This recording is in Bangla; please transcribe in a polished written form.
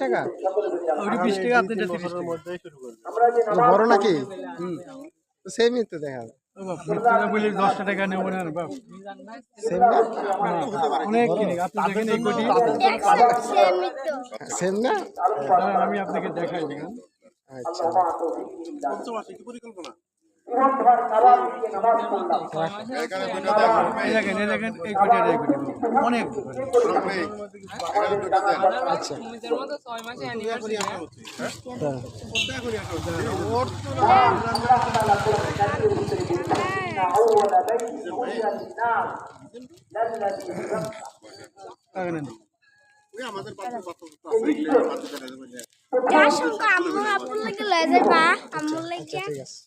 টাকা ওই 20 টাকা আপনি 30 টাকার মধ্যেই শুরু করবেন। বড় নাকি? সেমই তো দেখা বলি 10 টাকা নেব না বাপ। সেম না? অনেক কিনে আপনি দেখেন এই কোটি সেম না? আমি আপনাকে দেখাই দেখেন। আচ্ছা পরিকল্পনা আচ্ছা ঠিক আছে।